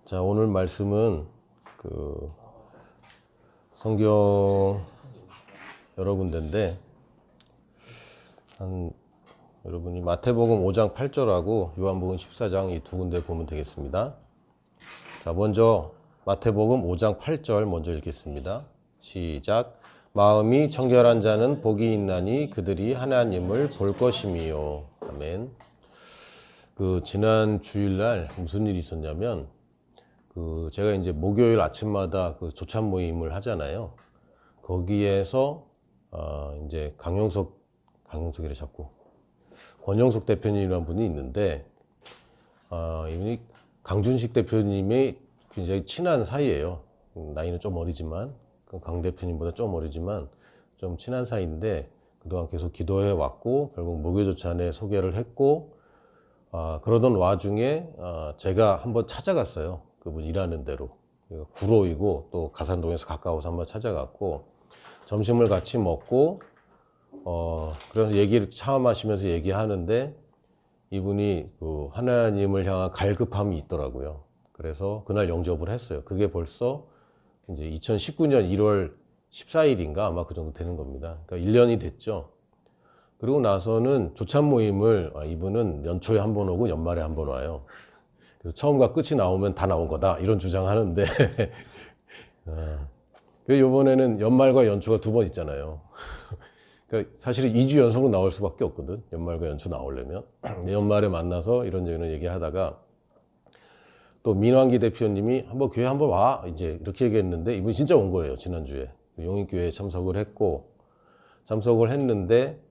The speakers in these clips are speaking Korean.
자, 오늘 말씀은 성경 여러 군데인데 여러분이 마태복음 5장 8절하고 요한복음 14장 이 두 군데 보면 되겠습니다. 자, 먼저 마태복음 5장 8절 먼저 읽겠습니다. 시작. 마음이 청결한 자는 복이 있나니 그들이 하나님을 볼 것임이요. 아멘. 지난 주일날 무슨 일이 있었냐면 제가 이제 목요일 아침마다 조찬 모임을 하잖아요. 거기에서 이제 강용석이래 자꾸 권영석 대표님이라는 분이 있는데 이분이 강준식 대표님의 굉장히 친한 사이예요. 나이는 좀 어리지만 강 대표님보다 좀 어리지만 좀 친한 사이인데 그동안 계속 기도해 왔고 결국 목요조찬에 소개를 했고 그러던 와중에 제가 한번 찾아갔어요. 그분 일하는 대로. 구로이고 또 가산동에서 가까워서 한번 찾아갔고 점심을 같이 먹고 그래서 얘기를 처음 하시면서 얘기하는데 이분이 하나님을 향한 갈급함이 있더라고요. 그래서 그날 영접을 했어요. 그게 벌써 이제 2019년 1월 14일인가 아마 그 정도 되는 겁니다. 그러니까 1년이 됐죠. 그리고 나서는 조찬 모임을 이분은 연초에 한 번 오고 연말에 한 번 와요. 그래서 처음과 끝이 나오면 다 나온 거다 이런 주장하는데 이번에는 연말과 연초가 두 번 있잖아요. 그러니까 사실은 2주 연속으로 나올 수밖에 없거든. 연말과 연초 나오려면. 연말에 만나서 이런저런 얘기하다가 또 민환기 대표님이 한번 교회 한번 와 이제 이렇게 얘기했는데 이분이 진짜 온 거예요. 지난주에 용인교회에 참석을 했는데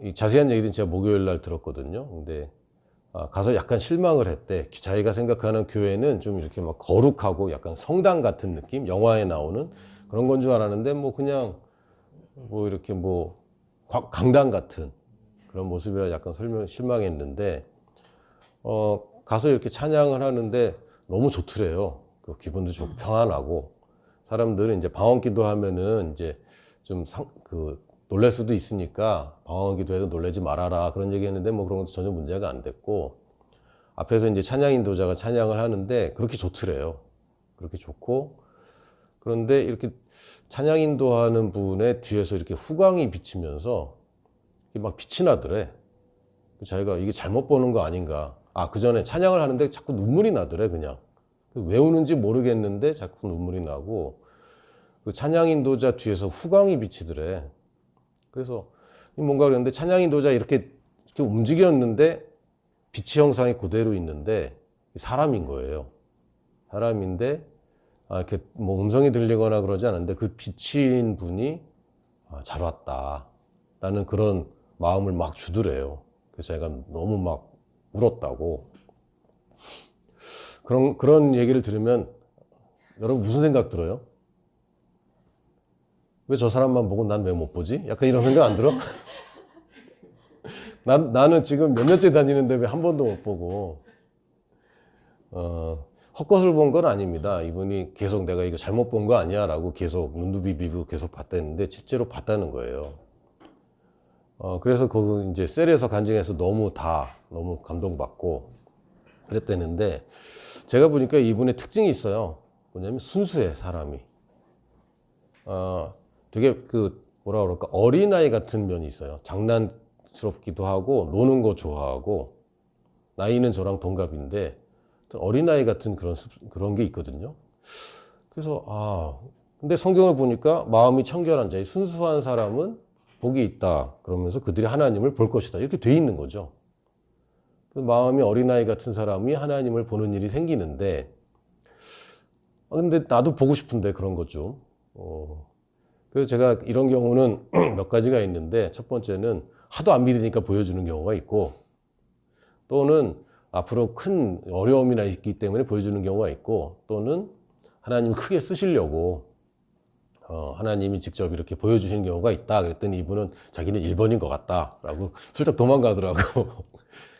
이 자세한 얘기는 제가 목요일 날 들었거든요. 근데 가서 약간 실망을 했대. 자기가 생각하는 교회는 좀 이렇게 막 거룩하고 약간 성당 같은 느낌, 영화에 나오는 그런 건 줄 알았는데 그냥 이렇게 강당 같은 그런 모습이라 약간 실망했는데 가서 이렇게 찬양을 하는데 너무 좋더래요. 기분도 좋고 평안하고 사람들은 이제 방언기도 하면은 이제 좀 놀랄 수도 있으니까 방언기도해도 놀라지 말아라 그런 얘기했는데 그런 것도 전혀 문제가 안 됐고 앞에서 이제 찬양 인도자가 찬양을 하는데 그렇게 좋더래요. 그렇게 좋고 그런데 이렇게 찬양 인도하는 분의 뒤에서 이렇게 후광이 비치면서 막 빛이 나더래. 자기가 이게 잘못 보는 거 아닌가. 그 전에 찬양을 하는데 자꾸 눈물이 나더래 그냥. 왜 우는지 모르겠는데 자꾸 눈물이 나고 찬양 인도자 뒤에서 후광이 비치더래. 그래서 뭔가 그랬는데 찬양 인도자 이렇게 움직였는데 빛의 형상이 그대로 있는데 사람인 거예요. 사람인데 이렇게 음성이 들리거나 그러지 않은데 그 비친 분이 잘 왔다라는 그런 마음을 막 주더래요. 그래서 제가 너무 막 울었다고. 그런 얘기를 들으면 여러분 무슨 생각 들어요? 왜 저 사람만 보고 난 왜 못 보지? 약간 이런 생각 안 들어? 나는 지금 몇 년째 다니는데 왜 한 번도 못 보고 헛것을 본 건 아닙니다. 이분이 계속 내가 이거 잘못 본 거 아니야 라고 계속 눈도 비비고 계속 봤다는데 실제로 봤다는 거예요. 그래서 이제 셀에서 간증해서 너무 감동받고 그랬다는데 제가 보니까 이분의 특징이 있어요. 뭐냐면 순수해 사람이. 되게 뭐라 그럴까 어린아이 같은 면이 있어요. 장난스럽기도 하고 노는 거 좋아하고 나이는 저랑 동갑인데 어린아이 같은 그런 게 있거든요. 그래서 근데 성경을 보니까 마음이 청결한 자, 순수한 사람은 복이 있다 그러면서 그들이 하나님을 볼 것이다 이렇게 돼 있는 거죠. 마음이 어린아이 같은 사람이 하나님을 보는 일이 생기는데 근데 나도 보고 싶은데 그런 것 좀. 그래서 제가 이런 경우는 몇 가지가 있는데 첫 번째는 하도 안 믿으니까 보여주는 경우가 있고 또는 앞으로 큰 어려움이나 있기 때문에 보여주는 경우가 있고 또는 하나님이 크게 쓰시려고 하나님이 직접 이렇게 보여주시는 경우가 있다. 그랬더니 이분은 자기는 1번인 것 같다라고 슬쩍 도망가더라고.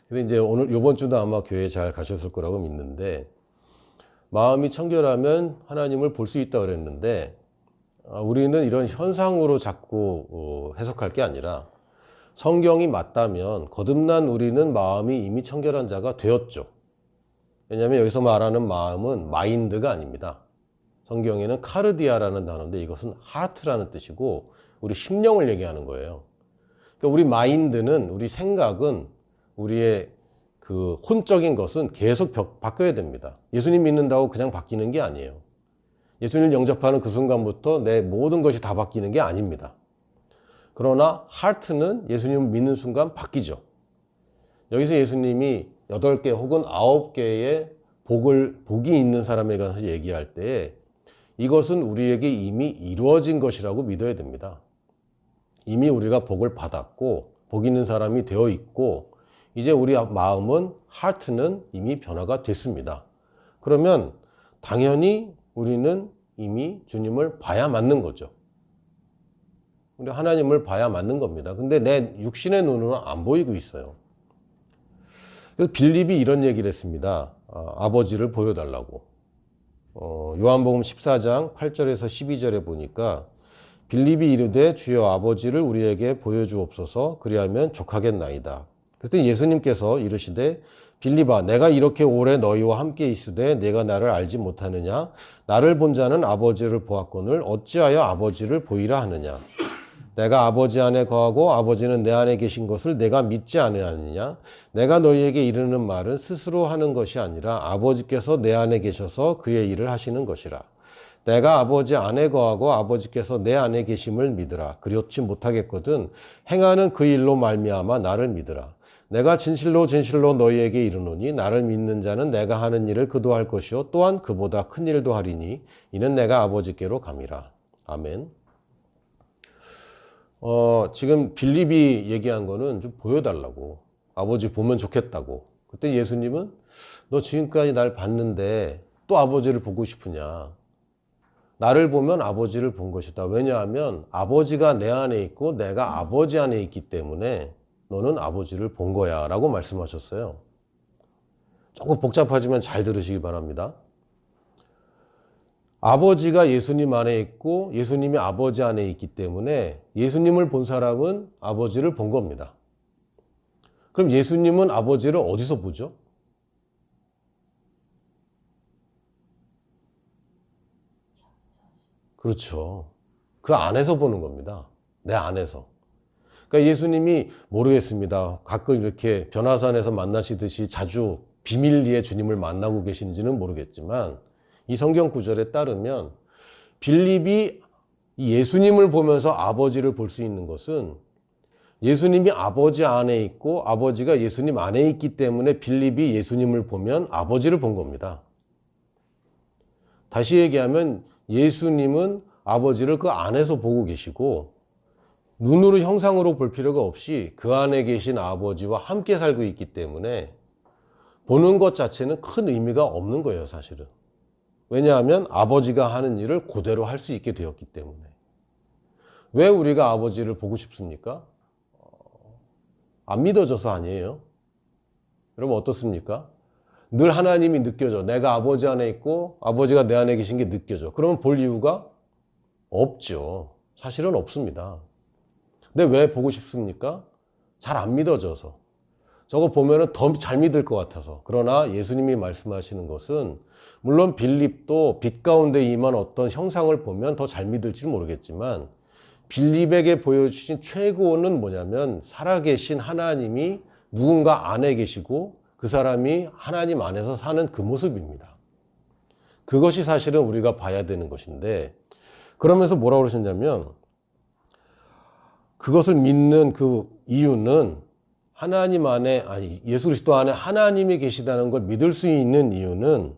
그래서 이제 요번 주도 아마 교회에 잘 가셨을 거라고 믿는데 마음이 청결하면 하나님을 볼 수 있다 그랬는데 우리는 이런 현상으로 자꾸 해석할 게 아니라 성경이 맞다면 거듭난 우리는 마음이 이미 청결한 자가 되었죠. 왜냐하면 여기서 말하는 마음은 마인드가 아닙니다. 성경에는 카르디아라는 단어인데 이것은 하트라는 뜻이고 우리 심령을 얘기하는 거예요. 그러니까 우리 마인드는, 우리 생각은, 우리의 그 혼적인 것은 계속 바뀌어야 됩니다. 예수님 믿는다고 그냥 바뀌는 게 아니에요. 예수님을 영접하는 그 순간부터 내 모든 것이 다 바뀌는 게 아닙니다. 그러나 하트는 예수님을 믿는 순간 바뀌죠. 여기서 예수님이 8개 혹은 9개의 복이 있는 사람에 관해서 얘기할 때 이것은 우리에게 이미 이루어진 것이라고 믿어야 됩니다. 이미 우리가 복을 받았고 복 있는 사람이 되어 있고 이제 우리 마음은, 하트는 이미 변화가 됐습니다. 그러면 당연히 우리는 이미 주님을 봐야 맞는 거죠. 우리 하나님을 봐야 맞는 겁니다. 근데 내 육신의 눈으로는 안 보이고 있어요. 그래서 빌립이 이런 얘기를 했습니다. 아버지를 보여달라고. 요한복음 14장 8절에서 12절에 보니까 빌립이 이르되 주여 아버지를 우리에게 보여주옵소서 그리하면 족하겠나이다. 그래서 예수님께서 이르시되 빌립아 내가 이렇게 오래 너희와 함께 있으되 내가 나를 알지 못하느냐 나를 본 자는 아버지를 보았거늘 어찌하여 아버지를 보이라 하느냐 내가 아버지 안에 거하고 아버지는 내 안에 계신 것을 내가 믿지 아니하느냐 내가 너희에게 이르는 말은 스스로 하는 것이 아니라 아버지께서 내 안에 계셔서 그의 일을 하시는 것이라 내가 아버지 안에 거하고 아버지께서 내 안에 계심을 믿으라 그렇지 못하겠거든 행하는 그 일로 말미암아 나를 믿으라 내가 진실로 진실로 너희에게 이르노니 나를 믿는 자는 내가 하는 일을 그도 할 것이요 또한 그보다 큰 일도 하리니 이는 내가 아버지께로 감이라. 아멘. 지금 빌립이 얘기한 거는 좀 보여달라고. 아버지 보면 좋겠다고. 그때 예수님은 너 지금까지 날 봤는데 또 아버지를 보고 싶으냐. 나를 보면 아버지를 본 것이다. 왜냐하면 아버지가 내 안에 있고 내가 아버지 안에 있기 때문에 너는 아버지를 본 거야 라고 말씀하셨어요. 조금 복잡하지만 잘 들으시기 바랍니다. 아버지가 예수님 안에 있고 예수님이 아버지 안에 있기 때문에 예수님을 본 사람은 아버지를 본 겁니다. 그럼 예수님은 아버지를 어디서 보죠? 그렇죠. 그 안에서 보는 겁니다. 내 안에서. 그러니까 예수님이 모르겠습니다. 가끔 이렇게 변화산에서 만나시듯이 자주 비밀리에 주님을 만나고 계신지는 모르겠지만 이 성경 구절에 따르면 빌립이 예수님을 보면서 아버지를 볼 수 있는 것은 예수님이 아버지 안에 있고 아버지가 예수님 안에 있기 때문에 빌립이 예수님을 보면 아버지를 본 겁니다. 다시 얘기하면 예수님은 아버지를 그 안에서 보고 계시고 눈으로 형상으로 볼 필요가 없이 그 안에 계신 아버지와 함께 살고 있기 때문에 보는 것 자체는 큰 의미가 없는 거예요, 사실은. 왜냐하면 아버지가 하는 일을 그대로 할 수 있게 되었기 때문에. 왜 우리가 아버지를 보고 싶습니까? 안 믿어져서 아니에요. 여러분 어떻습니까? 늘 하나님이 느껴져. 내가 아버지 안에 있고 아버지가 내 안에 계신 게 느껴져. 그러면 볼 이유가 없죠. 사실은 없습니다. 근데 왜 보고 싶습니까? 잘 안 믿어져서. 저거 보면은 더 잘 믿을 것 같아서. 그러나 예수님이 말씀하시는 것은 물론 빌립도 빛 가운데 임한 어떤 형상을 보면 더 잘 믿을지 모르겠지만 빌립에게 보여주신 최고는 뭐냐면 살아계신 하나님이 누군가 안에 계시고 그 사람이 하나님 안에서 사는 그 모습입니다. 그것이 사실은 우리가 봐야 되는 것인데 그러면서 뭐라고 그러셨냐면 그것을 믿는 그 이유는 하나님 안에, 예수 그리스도 안에 하나님이 계시다는 걸 믿을 수 있는 이유는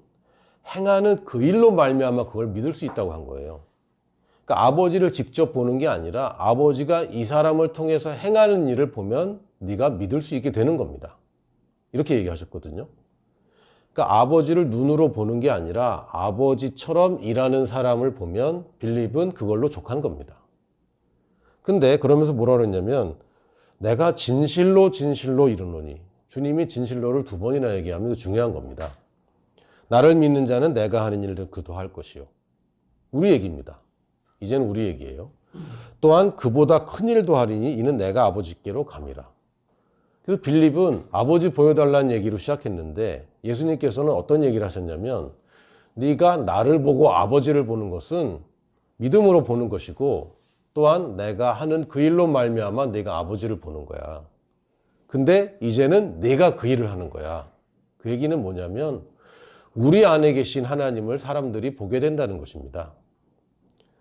행하는 그 일로 말미암아 그걸 믿을 수 있다고 한 거예요. 그러니까 아버지를 직접 보는 게 아니라 아버지가 이 사람을 통해서 행하는 일을 보면 네가 믿을 수 있게 되는 겁니다. 이렇게 얘기하셨거든요. 그러니까 아버지를 눈으로 보는 게 아니라 아버지처럼 일하는 사람을 보면 빌립은 그걸로 족한 겁니다. 근데 그러면서 뭐라 그랬냐면 내가 진실로 진실로 이르노니 주님이 진실로를 2번이나 얘기하면 이거 중요한 겁니다. 나를 믿는 자는 내가 하는 일을 그도 할 것이요. 우리 얘기입니다. 이제는 우리 얘기예요. 또한 그보다 큰 일도 하리니 이는 내가 아버지께로 감이라. 그래서 빌립은 아버지 보여달라는 얘기로 시작했는데 예수님께서는 어떤 얘기를 하셨냐면 네가 나를 보고 아버지를 보는 것은 믿음으로 보는 것이고 또한 내가 하는 그 일로 말미암아 네가 아버지를 보는 거야. 근데 이제는 내가 그 일을 하는 거야. 그 얘기는 뭐냐면 우리 안에 계신 하나님을 사람들이 보게 된다는 것입니다.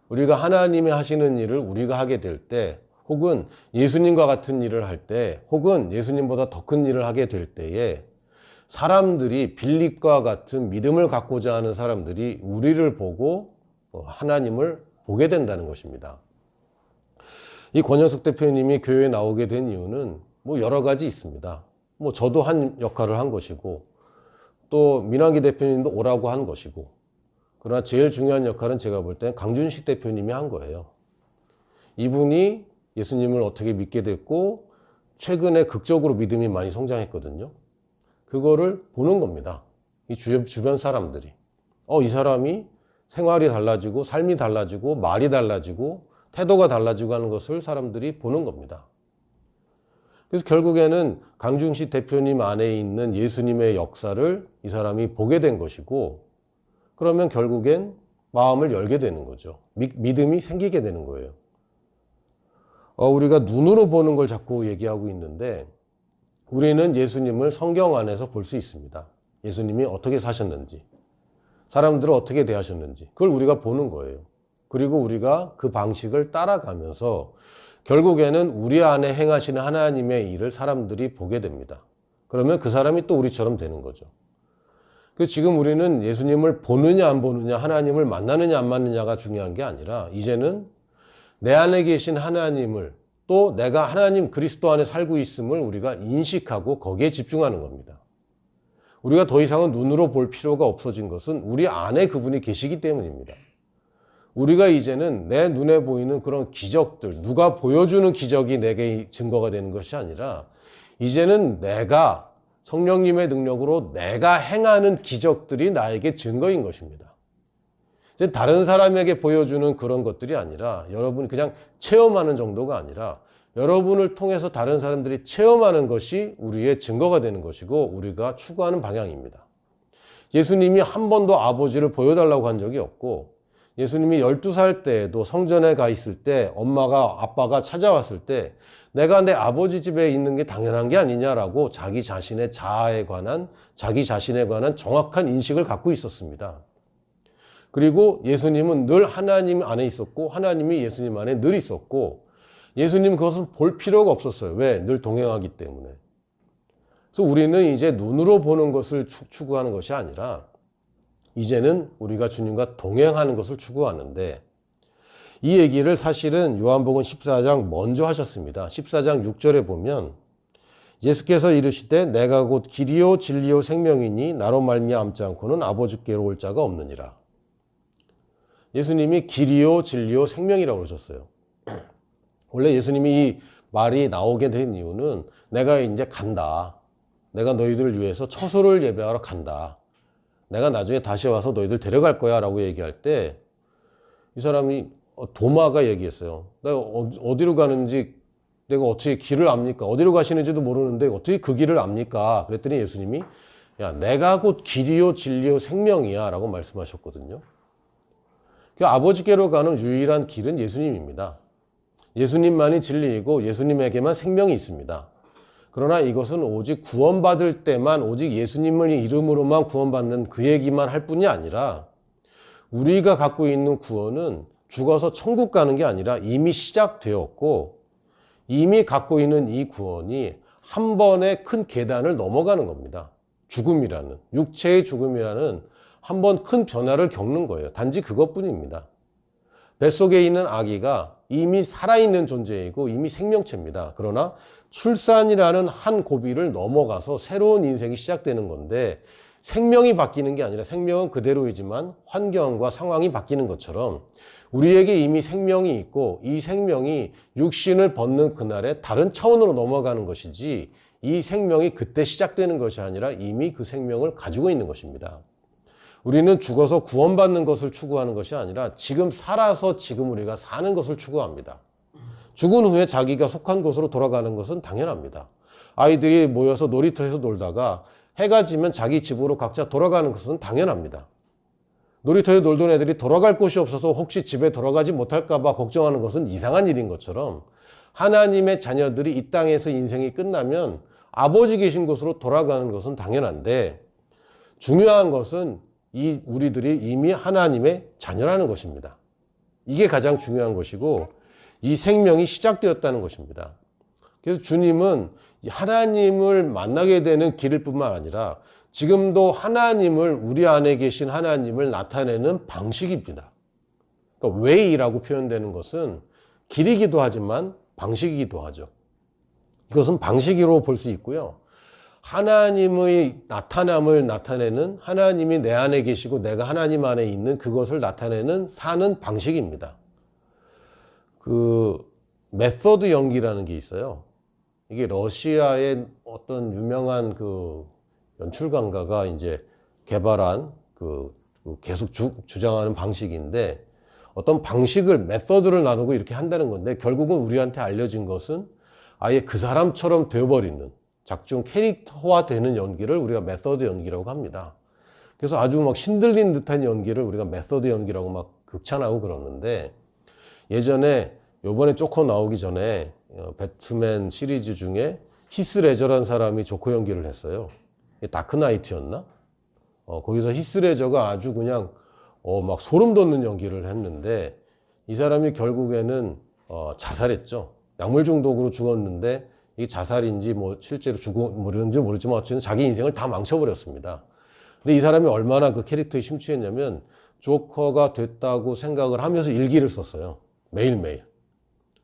우리가 하나님이 하시는 일을 우리가 하게 될 때 혹은 예수님과 같은 일을 할 때 혹은 예수님보다 더 큰 일을 하게 될 때에 사람들이 빌립과 같은 믿음을 갖고자 하는 사람들이 우리를 보고 하나님을 보게 된다는 것입니다. 이 권영석 대표님이 교회에 나오게 된 이유는 뭐 여러 가지 있습니다. 뭐 저도 한 역할을 한 것이고 또 민환기 대표님도 오라고 한 것이고 그러나 제일 중요한 역할은 제가 볼 때는 강준식 대표님이 한 거예요. 이분이 예수님을 어떻게 믿게 됐고 최근에 극적으로 믿음이 많이 성장했거든요. 그거를 보는 겁니다. 이 주변 사람들이. 이 사람이 생활이 달라지고 삶이 달라지고 말이 달라지고 태도가 달라지고 하는 것을 사람들이 보는 겁니다. 그래서 결국에는 강준식 대표님 안에 있는 예수님의 역사를 이 사람이 보게 된 것이고 그러면 결국엔 마음을 열게 되는 거죠. 믿음이 생기게 되는 거예요. 우리가 눈으로 보는 걸 자꾸 얘기하고 있는데 우리는 예수님을 성경 안에서 볼 수 있습니다. 예수님이 어떻게 사셨는지, 사람들을 어떻게 대하셨는지 그걸 우리가 보는 거예요. 그리고 우리가 그 방식을 따라가면서 결국에는 우리 안에 행하시는 하나님의 일을 사람들이 보게 됩니다. 그러면 그 사람이 또 우리처럼 되는 거죠. 그래서 지금 우리는 예수님을 보느냐 안 보느냐 하나님을 만나느냐 안 만나느냐가 중요한 게 아니라 이제는 내 안에 계신 하나님을 또 내가 하나님 그리스도 안에 살고 있음을 우리가 인식하고 거기에 집중하는 겁니다. 우리가 더 이상은 눈으로 볼 필요가 없어진 것은 우리 안에 그분이 계시기 때문입니다. 우리가 이제는 내 눈에 보이는 그런 기적들, 누가 보여주는 기적이 내게 증거가 되는 것이 아니라 이제는 내가 성령님의 능력으로 내가 행하는 기적들이 나에게 증거인 것입니다. 이제 다른 사람에게 보여주는 그런 것들이 아니라 여러분이 그냥 체험하는 정도가 아니라 여러분을 통해서 다른 사람들이 체험하는 것이 우리의 증거가 되는 것이고 우리가 추구하는 방향입니다. 예수님이 한 번도 아버지를 보여달라고 한 적이 없고 예수님이 12살 때에도 성전에 가 있을 때 엄마가 아빠가 찾아왔을 때 내가 내 아버지 집에 있는 게 당연한 게 아니냐라고 자기 자신의 자아에 관한 자기 자신에 관한 정확한 인식을 갖고 있었습니다. 그리고 예수님은 늘 하나님 안에 있었고 하나님이 예수님 안에 늘 있었고 예수님은 그것을 볼 필요가 없었어요. 왜? 늘 동행하기 때문에. 그래서 우리는 이제 눈으로 보는 것을 추구하는 것이 아니라 이제는 우리가 주님과 동행하는 것을 추구하는데 이 얘기를 사실은 요한복음 14장 먼저 하셨습니다. 14장 6절에 보면 예수께서 이르시되 내가 곧 길이요 진리요 생명이니 나로 말미암지 않고는 아버지께로 올 자가 없느니라. 예수님이 길이요 진리요 생명이라고 그러셨어요. 원래 예수님이 이 말이 나오게 된 이유는 내가 이제 간다. 내가 너희들을 위해서 처소를 예배하러 간다. 내가 나중에 다시 와서 너희들 데려갈 거야 라고 얘기할 때 이 사람이 도마가 얘기했어요. 내가 어디로 가는지 내가 어떻게 길을 압니까? 어디로 가시는지도 모르는데 어떻게 그 길을 압니까? 그랬더니 예수님이 야 내가 곧 길이요 진리요 생명이야 라고 말씀하셨거든요. 아버지께로 가는 유일한 길은 예수님입니다. 예수님만이 진리이고 예수님에게만 생명이 있습니다. 그러나 이것은 오직 구원받을 때만 오직 예수님을 이름으로만 구원받는 그 얘기만 할 뿐이 아니라 우리가 갖고 있는 구원은 죽어서 천국 가는 게 아니라 이미 시작되었고 이미 갖고 있는 이 구원이 한 번의 큰 계단을 넘어가는 겁니다. 죽음이라는 육체의 죽음이라는 한 번 큰 변화를 겪는 거예요. 단지 그것뿐입니다. 뱃속에 있는 아기가 이미 살아있는 존재이고 이미 생명체입니다. 그러나 출산이라는 한 고비를 넘어가서 새로운 인생이 시작되는 건데 생명이 바뀌는 게 아니라 생명은 그대로이지만 환경과 상황이 바뀌는 것처럼 우리에게 이미 생명이 있고 이 생명이 육신을 벗는 그날에 다른 차원으로 넘어가는 것이지 이 생명이 그때 시작되는 것이 아니라 이미 그 생명을 가지고 있는 것입니다. 우리는 죽어서 구원받는 것을 추구하는 것이 아니라 지금 살아서 지금 우리가 사는 것을 추구합니다. 죽은 후에 자기가 속한 곳으로 돌아가는 것은 당연합니다. 아이들이 모여서 놀이터에서 놀다가 해가 지면 자기 집으로 각자 돌아가는 것은 당연합니다. 놀이터에 놀던 애들이 돌아갈 곳이 없어서 혹시 집에 돌아가지 못할까 봐 걱정하는 것은 이상한 일인 것처럼 하나님의 자녀들이 이 땅에서 인생이 끝나면 아버지 계신 곳으로 돌아가는 것은 당연한데 중요한 것은 우리들이 이미 하나님의 자녀라는 것입니다. 이게 가장 중요한 것이고 이 생명이 시작되었다는 것입니다. 그래서 주님은 하나님을 만나게 되는 길일 뿐만 아니라 지금도 하나님을 우리 안에 계신 하나님을 나타내는 방식입니다. 그러니까 way라고 표현되는 것은 길이기도 하지만 방식이기도 하죠. 이것은 방식으로 볼 수 있고요. 하나님의 나타남을 나타내는 하나님이 내 안에 계시고 내가 하나님 안에 있는 그것을 나타내는 사는 방식입니다. 그 메서드 연기라는 게 있어요. 이게 러시아의 어떤 유명한 그 연출가가 이제 개발한 계속 주장하는 방식인데 어떤 방식을 메서드를 나누고 이렇게 한다는 건데 결국은 우리한테 알려진 것은 아예 그 사람처럼 되어버리는 작중 캐릭터화 되는 연기를 우리가 메서드 연기라고 합니다. 그래서 아주 막 신들린 듯한 연기를 우리가 메서드 연기라고 막 극찬하고 그러는데 예전에 요번에 조커 나오기 전에 배트맨 시리즈 중에 히스 레저라는 사람이 조커 연기를 했어요. 다크나이트였나? 거기서 히스 레저가 아주 그냥 막 소름 돋는 연기를 했는데 이 사람이 결국에는 자살했죠. 약물 중독으로 죽었는데 이게 자살인지 뭐 실제로 죽었는지 모르지만 어쨌든 자기 인생을 다 망쳐버렸습니다. 근데 이 사람이 얼마나 그 캐릭터에 심취했냐면 조커가 됐다고 생각을 하면서 일기를 썼어요. 매일매일.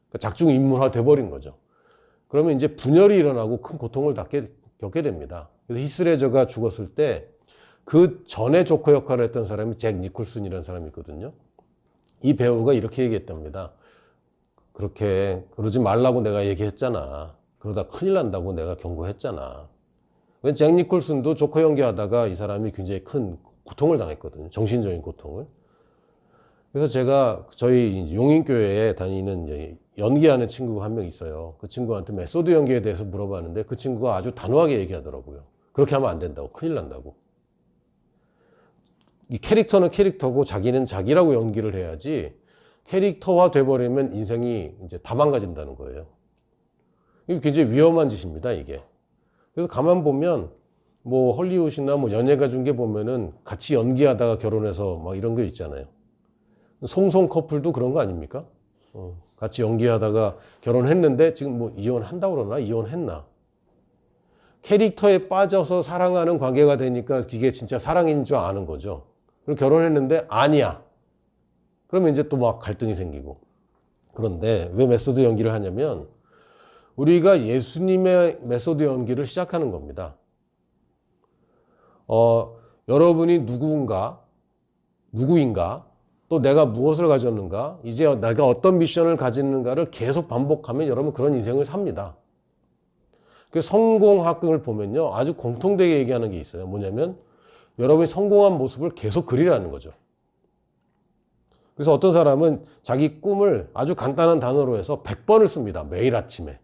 그러니까 작중 인물화 돼버린 거죠. 그러면 이제 분열이 일어나고 큰 고통을 겪게 됩니다. 그래서 히스레저가 죽었을 때 그 전에 조커 역할을 했던 사람이 잭 니콜슨이라는 사람이 있거든요. 이 배우가 이렇게 얘기했답니다. 그러지 말라고 내가 얘기했잖아. 그러다 큰일 난다고 내가 경고했잖아. 잭 니콜슨도 조커 연기하다가 이 사람이 굉장히 큰 고통을 당했거든요. 정신적인 고통을. 그래서 제가 저희 용인교회에 다니는 이제 연기하는 친구가 한 명 있어요. 그 친구한테 메소드 연기에 대해서 물어봤는데 그 친구가 아주 단호하게 얘기하더라고요. 그렇게 하면 안 된다고. 큰일 난다고. 이 캐릭터는 캐릭터고 자기는 자기라고 연기를 해야지 캐릭터화 돼버리면 인생이 이제 다 망가진다는 거예요. 이게 굉장히 위험한 짓입니다, 이게. 그래서 가만 보면 뭐 헐리우드나 뭐 연예가 중에 보면은 같이 연기하다가 결혼해서 막 이런 거 있잖아요. 송송 커플도 그런 거 아닙니까? 같이 연기하다가 결혼했는데 지금 뭐 이혼한다고 그러나? 이혼했나? 캐릭터에 빠져서 사랑하는 관계가 되니까 이게 진짜 사랑인 줄 아는 거죠. 그리고 결혼했는데 아니야. 그러면 이제 또 막 갈등이 생기고. 그런데 왜 메소드 연기를 하냐면 우리가 예수님의 메소드 연기를 시작하는 겁니다. 여러분이 누구인가, 또 내가 무엇을 가졌는가, 이제 내가 어떤 미션을 가지는가를 계속 반복하면 여러분 그런 인생을 삽니다. 그 성공학을 보면요, 아주 공통되게 얘기하는 게 있어요. 뭐냐면 여러분이 성공한 모습을 계속 그리라는 거죠. 그래서 어떤 사람은 자기 꿈을 아주 간단한 단어로 해서 100번을 씁니다. 매일 아침에.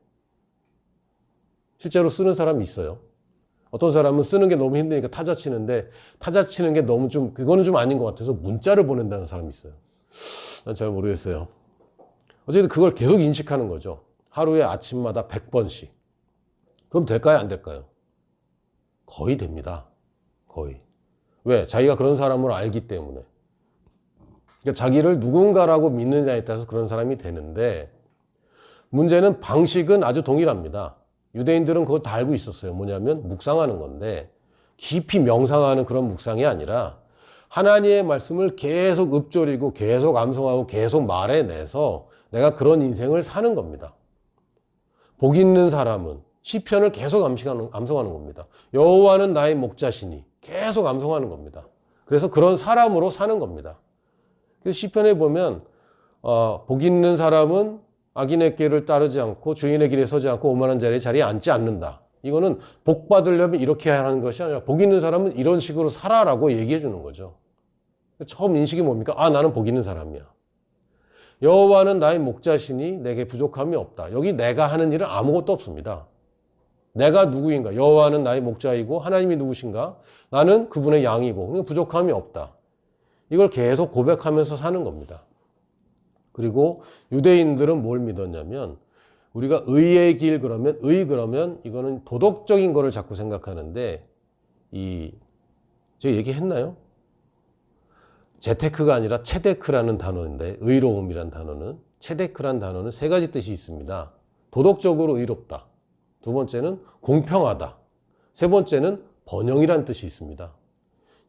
실제로 쓰는 사람이 있어요. 어떤 사람은 쓰는 게 너무 힘드니까 타자 치는데 타자 치는 게 너무 그거는 좀 아닌 것 같아서 문자를 보낸다는 사람이 있어요. 난 잘 모르겠어요. 어쨌든 그걸 계속 인식하는 거죠. 하루에 아침마다 100번씩. 그럼 될까요? 안 될까요? 거의 됩니다. 거의. 왜? 자기가 그런 사람을 알기 때문에. 그러니까 자기를 누군가라고 믿느냐에 따라서 그런 사람이 되는데 문제는 방식은 아주 동일합니다. 유대인들은 그거 다 알고 있었어요. 뭐냐면 묵상하는 건데 깊이 명상하는 그런 묵상이 아니라 하나님의 말씀을 계속 읊조리고 계속 암송하고 계속 말해내서 내가 그런 인생을 사는 겁니다. 복 있는 사람은 시편을 계속 암송하는 겁니다. 여호와는 나의 목자시니 계속 암송하는 겁니다. 그래서 그런 사람으로 사는 겁니다. 그래서 시편에 보면 복 있는 사람은 악인의 길을 따르지 않고 주인의 길에 서지 않고 오만한 자리에 앉지 않는다. 이거는 복 받으려면 이렇게 하는 것이 아니라 복 있는 사람은 이런 식으로 살아라고 얘기해 주는 거죠. 처음 인식이 뭡니까? 나는 복 있는 사람이야. 여호와는 나의 목자시니 내게 부족함이 없다. 여기 내가 하는 일은 아무것도 없습니다. 내가 누구인가? 여호와는 나의 목자이고 하나님이 누구신가? 나는 그분의 양이고 그러니까 부족함이 없다. 이걸 계속 고백하면서 사는 겁니다. 그리고 유대인들은 뭘 믿었냐면 우리가 의의 길 그러면 이거는 도덕적인 거를 자꾸 생각하는데 제가 얘기했나요? 제테크가 아니라 체데크라는 단어인데 의로움이란 단어는 체데크란 단어는 세 가지 뜻이 있습니다. 도덕적으로 의롭다. 두 번째는 공평하다. 세 번째는 번영이란 뜻이 있습니다.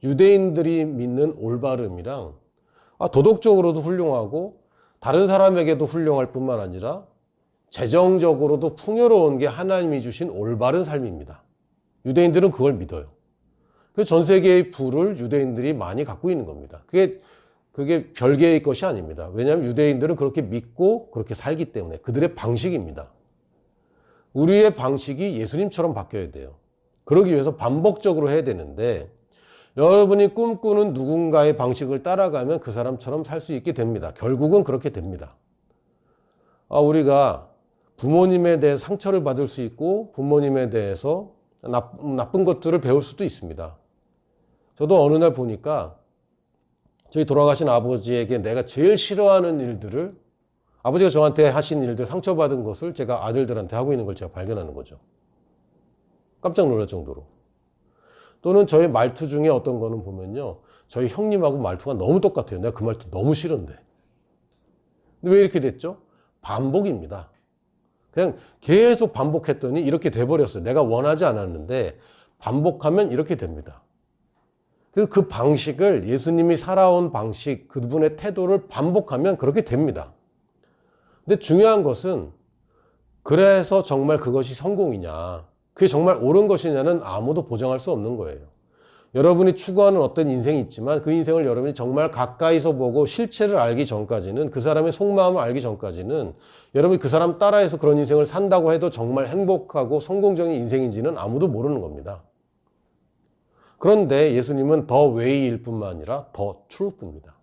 유대인들이 믿는 올바름이랑 도덕적으로도 훌륭하고 다른 사람에게도 훌륭할 뿐만 아니라 재정적으로도 풍요로운 게 하나님이 주신 올바른 삶입니다. 유대인들은 그걸 믿어요. 그래서 전 세계의 부를 유대인들이 많이 갖고 있는 겁니다. 그게 별개의 것이 아닙니다. 왜냐하면 유대인들은 그렇게 믿고 그렇게 살기 때문에 그들의 방식입니다. 우리의 방식이 예수님처럼 바뀌어야 돼요. 그러기 위해서 반복적으로 해야 되는데 여러분이 꿈꾸는 누군가의 방식을 따라가면 그 사람처럼 살 수 있게 됩니다. 결국은 그렇게 됩니다. 우리가 부모님에 대해 상처를 받을 수 있고 부모님에 대해서 나쁜 것들을 배울 수도 있습니다. 저도 어느 날 보니까 저희 돌아가신 아버지에게 내가 제일 싫어하는 일들을 아버지가 저한테 하신 일들 상처받은 것을 제가 아들들한테 하고 있는 걸 제가 발견하는 거죠. 깜짝 놀랄 정도로. 또는 저의 말투 중에 어떤 거는 보면요. 저희 형님하고 말투가 너무 똑같아요. 내가 그 말투 너무 싫은데. 근데 왜 이렇게 됐죠? 반복입니다. 그냥 계속 반복했더니 이렇게 돼버렸어요. 내가 원하지 않았는데 반복하면 이렇게 됩니다. 그 방식을 예수님이 살아온 방식, 그분의 태도를 반복하면 그렇게 됩니다. 근데 중요한 것은 그래서 정말 그것이 성공이냐, 그게 정말 옳은 것이냐는 아무도 보장할 수 없는 거예요. 여러분이 추구하는 어떤 인생이 있지만 그 인생을 여러분이 정말 가까이서 보고 실체를 알기 전까지는 그 사람의 속마음을 알기 전까지는 여러분이 그 사람 따라해서 그런 인생을 산다고 해도 정말 행복하고 성공적인 인생인지는 아무도 모르는 겁니다. 그런데 예수님은 더 웨이일 뿐만 아니라 더 트루스입니다.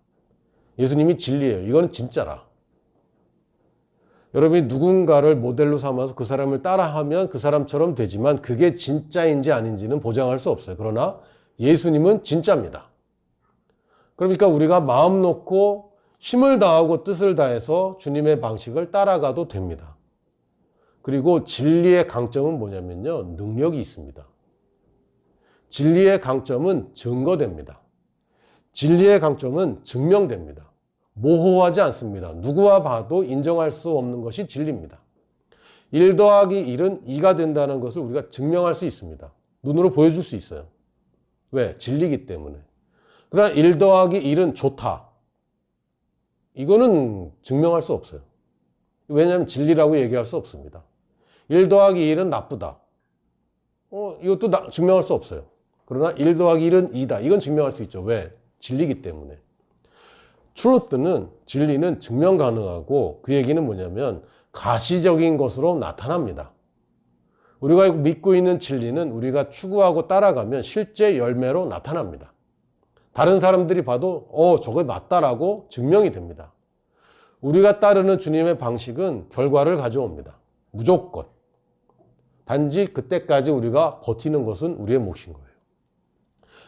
예수님이 진리예요. 이거는 진짜라. 여러분이 누군가를 모델로 삼아서 그 사람을 따라하면 그 사람처럼 되지만 그게 진짜인지 아닌지는 보장할 수 없어요. 그러나 예수님은 진짜입니다. 그러니까 우리가 마음 놓고 힘을 다하고 뜻을 다해서 주님의 방식을 따라가도 됩니다. 그리고 진리의 강점은 뭐냐면요. 능력이 있습니다. 진리의 강점은 증거됩니다. 진리의 강점은 증명됩니다. 모호하지 않습니다. 누구와 봐도 인정할 수 없는 것이 진리입니다. 1 더하기 1은 2가 된다는 것을 우리가 증명할 수 있습니다. 눈으로 보여줄 수 있어요. 왜? 진리이기 때문에. 그러나 1 더하기 1은 좋다. 이거는 증명할 수 없어요. 왜냐하면 진리라고 얘기할 수 없습니다. 1 더하기 1은 나쁘다. 이것도 증명할 수 없어요. 그러나 1 더하기 1은 2다. 이건 증명할 수 있죠. 왜? 진리이기 때문에. truth는 진리는 증명 가능하고 그 얘기는 뭐냐면 가시적인 것으로 나타납니다. 우리가 믿고 있는 진리는 우리가 추구하고 따라가면 실제 열매로 나타납니다. 다른 사람들이 봐도 저거 맞다라고 증명이 됩니다. 우리가 따르는 주님의 방식은 결과를 가져옵니다. 무조건. 단지 그때까지 우리가 버티는 것은 우리의 몫인 거예요.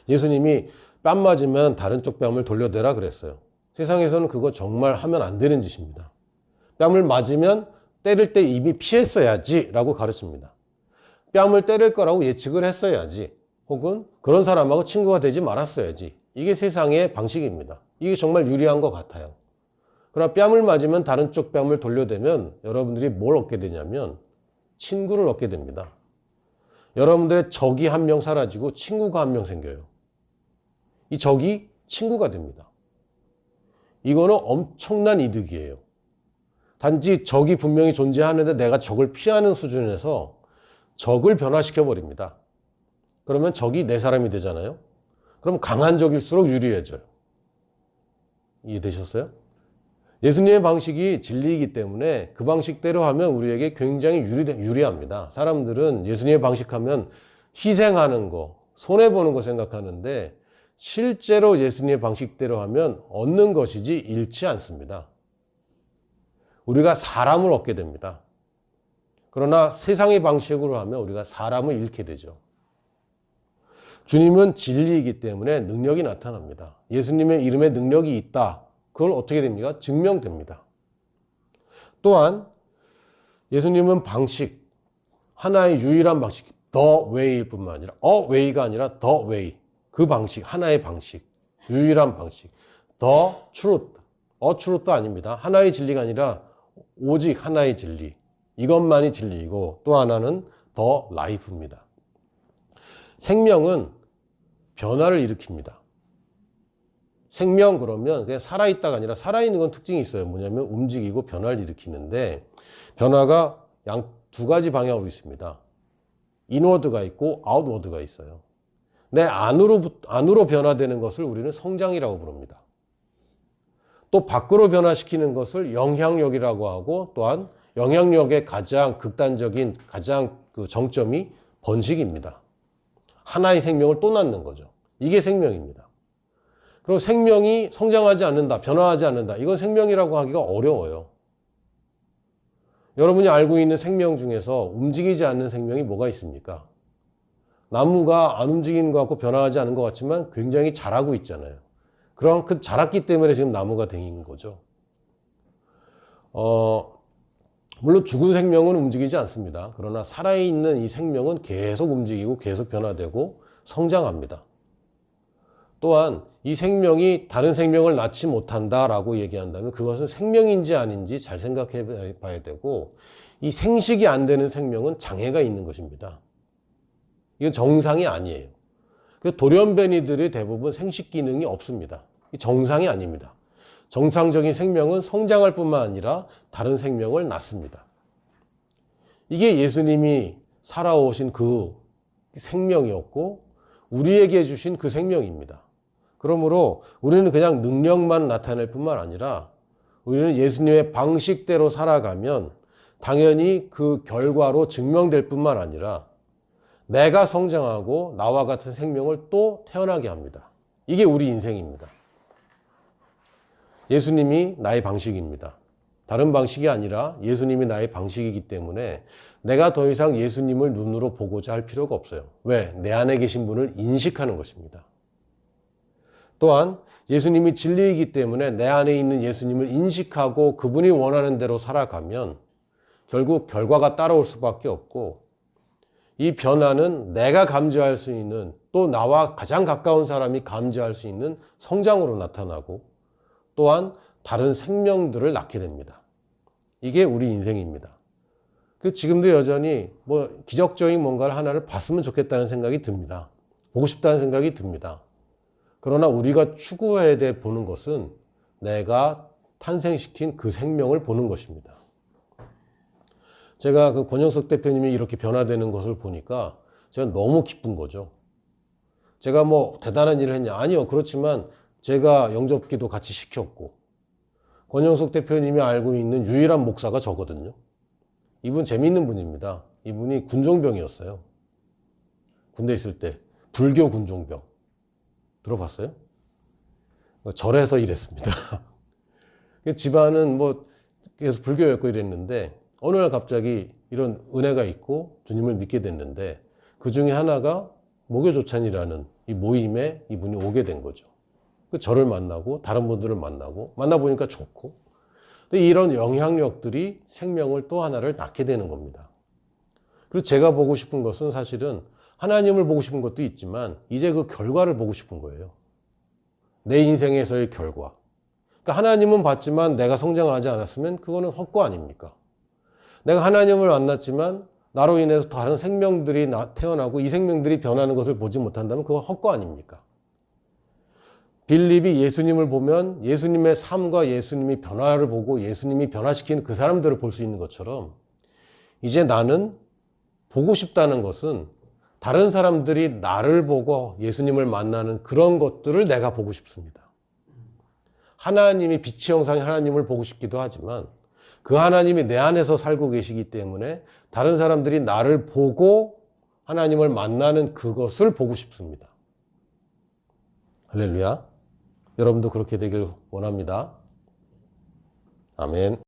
예수님이 뺨 맞으면 다른 쪽 뺨을 돌려대라 그랬어요. 세상에서는 그거 정말 하면 안 되는 짓입니다. 뺨을 맞으면 때릴 때 이미 피했어야지 라고 가르칩니다. 뺨을 때릴 거라고 예측을 했어야지, 혹은 그런 사람하고 친구가 되지 말았어야지. 이게 세상의 방식입니다. 이게 정말 유리한 것 같아요. 그러나 뺨을 맞으면 다른 쪽 뺨을 돌려대면 여러분들이 뭘 얻게 되냐면 친구를 얻게 됩니다. 여러분들의 적이 한 명 사라지고 친구가 한 명 생겨요. 이 적이 친구가 됩니다. 이거는 엄청난 이득이에요. 단지 적이 분명히 존재하는데 내가 적을 피하는 수준에서 적을 변화시켜 버립니다. 그러면 적이 내 사람이 되잖아요. 그럼 강한 적일수록 유리해져요. 이해되셨어요? 예수님의 방식이 진리이기 때문에 그 방식대로 하면 우리에게 굉장히 유리합니다. 사람들은 예수님의 방식하면 희생하는 거, 손해보는 거 생각하는데 실제로 예수님의 방식대로 하면 얻는 것이지 잃지 않습니다. 우리가 사람을 얻게 됩니다. 그러나 세상의 방식으로 하면 우리가 사람을 잃게 되죠. 주님은 진리이기 때문에 능력이 나타납니다. 예수님의 이름에 능력이 있다. 그걸 어떻게 됩니까? 증명됩니다. 또한 예수님은 방식, 하나의 유일한 방식, the way일 뿐만 아니라 a way가 아니라 the way, 그 방식, 하나의 방식, 유일한 방식, the truth, a truth 아닙니다. 하나의 진리가 아니라 오직 하나의 진리, 이것만이 진리이고 또 하나는 the life입니다. 생명은 변화를 일으킵니다. 생명 그러면 그냥 살아있다가 아니라 살아있는 건 특징이 있어요. 뭐냐면 움직이고 변화를 일으키는데 변화가 두 가지 방향으로 있습니다. 인워드가 있고 아웃워드가 있어요. 내 안으로 변화되는 것을 우리는 성장이라고 부릅니다. 또 밖으로 변화시키는 것을 영향력이라고 하고 또한 영향력의 가장 극단적인 가장 그 정점이 번식입니다. 하나의 생명을 또 낳는 거죠. 이게 생명입니다. 그리고 생명이 성장하지 않는다, 변화하지 않는다. 이건 생명이라고 하기가 어려워요. 여러분이 알고 있는 생명 중에서 움직이지 않는 생명이 뭐가 있습니까? 나무가 안 움직이는 것 같고 변화하지 않은 것 같지만 굉장히 자라고 있잖아요. 그럼 그 자랐기 때문에 지금 나무가 된 거죠. 물론 죽은 생명은 움직이지 않습니다. 그러나 살아있는 이 생명은 계속 움직이고 계속 변화되고 성장합니다. 또한 이 생명이 다른 생명을 낳지 못한다라고 얘기한다면 그것은 생명인지 아닌지 잘 생각해 봐야 되고 이 생식이 안 되는 생명은 장애가 있는 것입니다. 이건 정상이 아니에요. 돌연변이들이 대부분 생식 기능이 없습니다. 이 정상이 아닙니다. 정상적인 생명은 성장할 뿐만 아니라 다른 생명을 낳습니다. 이게 예수님이 살아오신 그 생명이었고 우리에게 주신 그 생명입니다. 그러므로 우리는 그냥 능력만 나타낼 뿐만 아니라 우리는 예수님의 방식대로 살아가면 당연히 그 결과로 증명될 뿐만 아니라 내가 성장하고 나와 같은 생명을 또 태어나게 합니다. 이게 우리 인생입니다. 예수님이 나의 방식입니다. 다른 방식이 아니라 예수님이 나의 방식이기 때문에 내가 더 이상 예수님을 눈으로 보고자 할 필요가 없어요. 왜? 내 안에 계신 분을 인식하는 것입니다. 또한 예수님이 진리이기 때문에 내 안에 있는 예수님을 인식하고 그분이 원하는 대로 살아가면 결국 결과가 따라올 수밖에 없고 이 변화는 내가 감지할 수 있는 또 나와 가장 가까운 사람이 감지할 수 있는 성장으로 나타나고 또한 다른 생명들을 낳게 됩니다. 이게 우리 인생입니다. 지금도 여전히 기적적인 뭔가를 하나를 봤으면 좋겠다는 생각이 듭니다. 보고 싶다는 생각이 듭니다. 그러나 우리가 추구해야 돼 보는 것은 내가 탄생시킨 그 생명을 보는 것입니다. 제가 그 권영석 대표님이 이렇게 변화되는 것을 보니까 제가 너무 기쁜 거죠. 제가 대단한 일을 했냐? 아니요. 그렇지만 제가 영접기도 같이 시켰고 권영석 대표님이 알고 있는 유일한 목사가 저거든요. 이분 재미있는 분입니다. 이분이 군종병이었어요. 군대 있을 때 불교 군종병. 들어봤어요? 절에서 일했습니다. 집안은 계속 불교였고 이랬는데 어느 날 갑자기 이런 은혜가 있고 주님을 믿게 됐는데 그 중에 하나가 목요조찬이라는 이 모임에 이분이 오게 된 거죠. 저를 만나고 다른 분들을 만나보니까 좋고 이런 영향력들이 생명을 또 하나를 낳게 되는 겁니다. 그리고 제가 보고 싶은 것은 사실은 하나님을 보고 싶은 것도 있지만 이제 그 결과를 보고 싶은 거예요. 내 인생에서의 결과. 그러니까 하나님은 봤지만 내가 성장하지 않았으면 그거는 헛거 아닙니까? 내가 하나님을 만났지만 나로 인해서 다른 생명들이 태어나고 이 생명들이 변하는 것을 보지 못한다면 그건 헛거 아닙니까? 빌립이 예수님을 보면 예수님의 삶과 예수님이 변화를 보고 예수님이 변화시키는 그 사람들을 볼 수 있는 것처럼 이제 나는 보고 싶다는 것은 다른 사람들이 나를 보고 예수님을 만나는 그런 것들을 내가 보고 싶습니다. 하나님이 빛의 형상의 하나님을 보고 싶기도 하지만 그 하나님이 내 안에서 살고 계시기 때문에 다른 사람들이 나를 보고 하나님을 만나는 그것을 보고 싶습니다. 할렐루야. 여러분도 그렇게 되길 원합니다. 아멘.